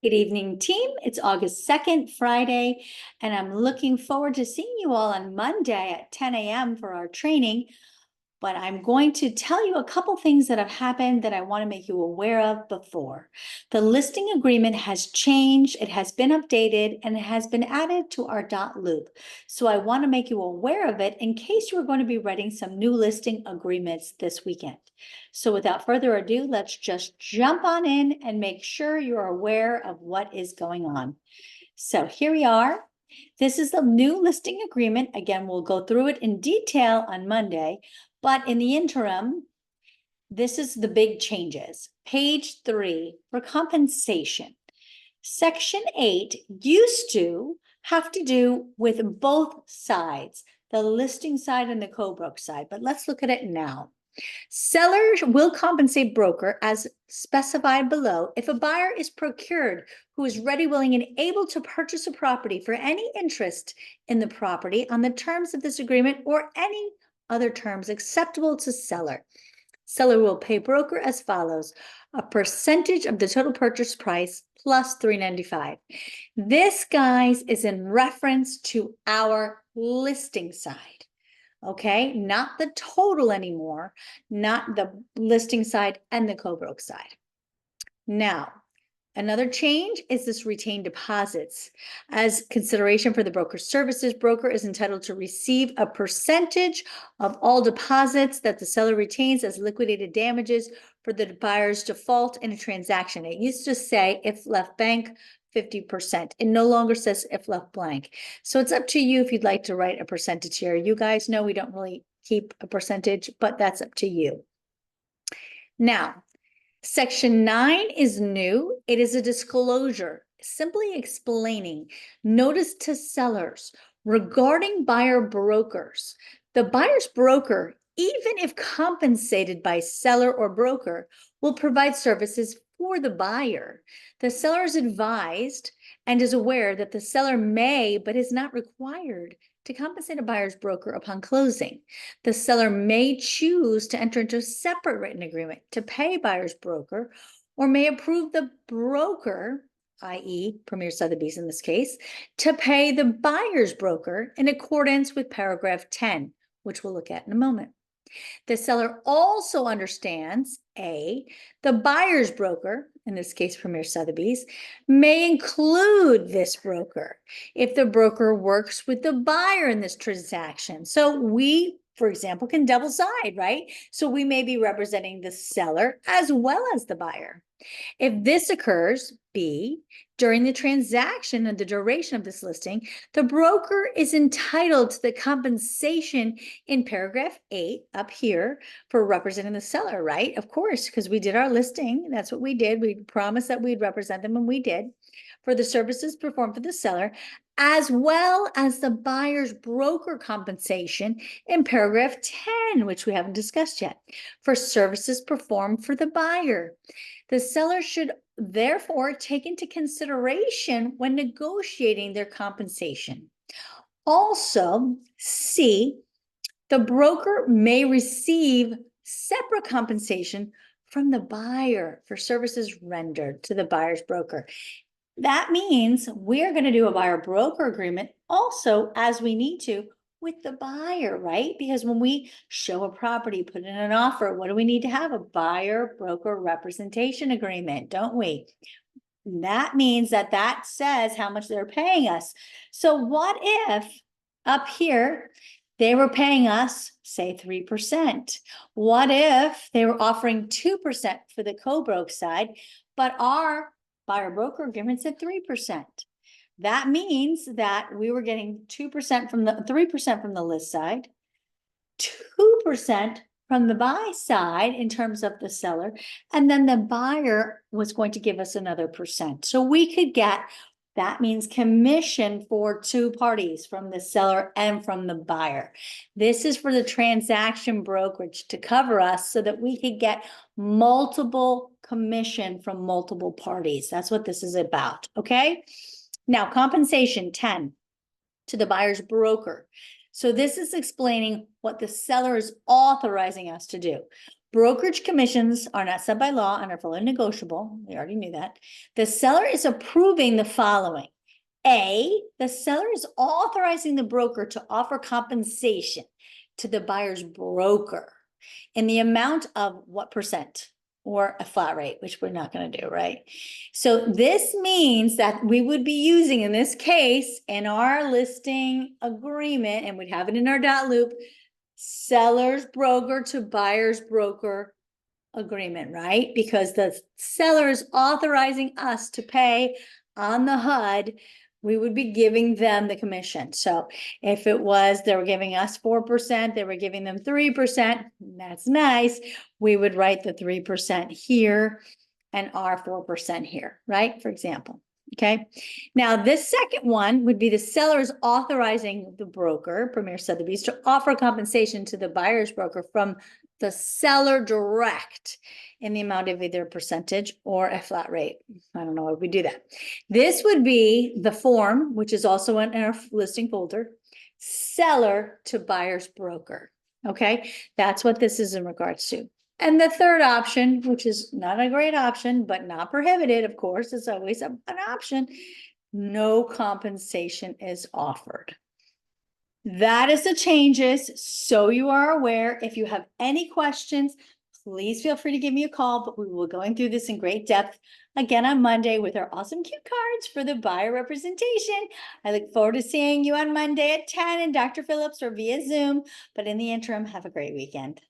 Good evening, team. It's August 2nd, Friday, and I'm looking forward to seeing you all on Monday at 10 a.m. for our training. But I'm going to tell you a couple things that have happened that I want to make you aware of before. The listing agreement has changed, it has been updated, and it has been added to our dot loop. So I want to make you aware of it in case you are going to be writing some new listing agreements this weekend. So without further ado, let's just jump on in and make sure you're aware of what is going on. So here we are. This is the new listing agreement. Again, we'll go through it in detail on Monday, but in the interim, this is the big changes. Page 3 for compensation. Section 8 used to have to do with both sides, the listing side and the co-broke side, but let's look at it now. Seller will compensate broker as specified below if a buyer is procured who is ready, willing, and able to purchase a property for any interest in the property on the terms of this agreement or any other terms acceptable to seller. Seller will pay broker as follows: a percentage of the total purchase price plus $3.95. This, guys, is in reference to our listing side. Okay, not the total anymore, not the listing side and the co-broke side. Now, another change is this retained deposits. As consideration for the broker services, broker is entitled to receive a percentage of all deposits that the seller retains as liquidated damages for the buyer's default in a transaction. It used to say if left blank, 50%. It no longer says if left blank. So it's up to you if you'd like to write a percentage here. You guys know we don't really keep a percentage, but that's up to you. Now, Section 9 is new. It is a disclosure, simply explaining notice to sellers regarding buyer brokers. The buyer's broker, even if compensated by seller or broker, will provide services for the buyer. The seller is advised and is aware that the seller may, but is not required, to compensate a buyer's broker upon closing. The seller may choose to enter into a separate written agreement to pay buyer's broker, or may approve the broker, i.e. Premier Sotheby's in this case, to pay the buyer's broker in accordance with paragraph 10, which we'll look at in a moment. The seller also understands the buyer's broker, in this case Premier Sotheby's, may include this broker if the broker works with the buyer in this transaction. So we, for example, can double side, right? So we may be representing the seller as well as the buyer. If this occurs, B, during the transaction and the duration of this listing, the broker is entitled to the compensation in paragraph 8 up here for representing the seller, right? Of course, because we did our listing. That's what we did. We promised that we'd represent them, and we did, for the services performed for the seller, as well as the buyer's broker compensation in paragraph 10, which we haven't discussed yet, for services performed for the buyer. The seller should therefore take into consideration when negotiating their compensation. Also, C, the broker may receive separate compensation from the buyer for services rendered to the buyer's broker. That means we're going to do a buyer broker agreement also, as we need to, with the buyer, right? Because when we show a property, put in an offer, what do we need to have? A buyer broker representation agreement, don't we? That means that says how much they're paying us. So what if up here they were paying us, say, 3%? What if they were offering 2% for the co-broke side, but our buyer broker agreement said 3%? That means that we were getting 2% from the 3% from the list side, 2% from the buy side in terms of the seller, and then the buyer was going to give us another percent. So we could get, that means commission for two parties, from the seller and from the buyer. This is for the transaction brokerage to cover us so that we could get multiple commission from multiple parties. That's what this is about, okay? Now, compensation 10 to the buyer's broker. So this is explaining what the seller is authorizing us to do. Brokerage commissions are not set by law and are fully negotiable. We already knew that. The seller is approving the following. A, the seller is authorizing the broker to offer compensation to the buyer's broker in the amount of what percent? Or a flat rate, which we're not going to do, right? So this means that we would be using, in this case, in our listing agreement, and we'd have it in our dot loop, seller's broker to buyer's broker agreement, right? Because the seller is authorizing us to pay on the HUD, we would be giving them the commission. So if it was, they were giving us 4%, they were giving them 3%, that's nice. We would write the 3% here and our 4% here, right? For example. Okay. Now, this second one would be the seller is authorizing the broker, Premier Sotheby's, to offer compensation to the buyer's broker from the seller direct in the amount of either a percentage or a flat rate. I don't know why we do that. This would be the form, which is also in our listing folder, seller to buyer's broker. Okay, that's what this is in regards to. And the third option, which is not a great option, but not prohibited, of course, is always an option. No compensation is offered. That is the changes, so you are aware. If you have any questions, please feel free to give me a call, but we will be going through this in great depth again on Monday with our awesome cute cards for the buyer representation. I look forward to seeing you on Monday at 10 in Dr. Phillips or via Zoom, but in the interim, have a great weekend.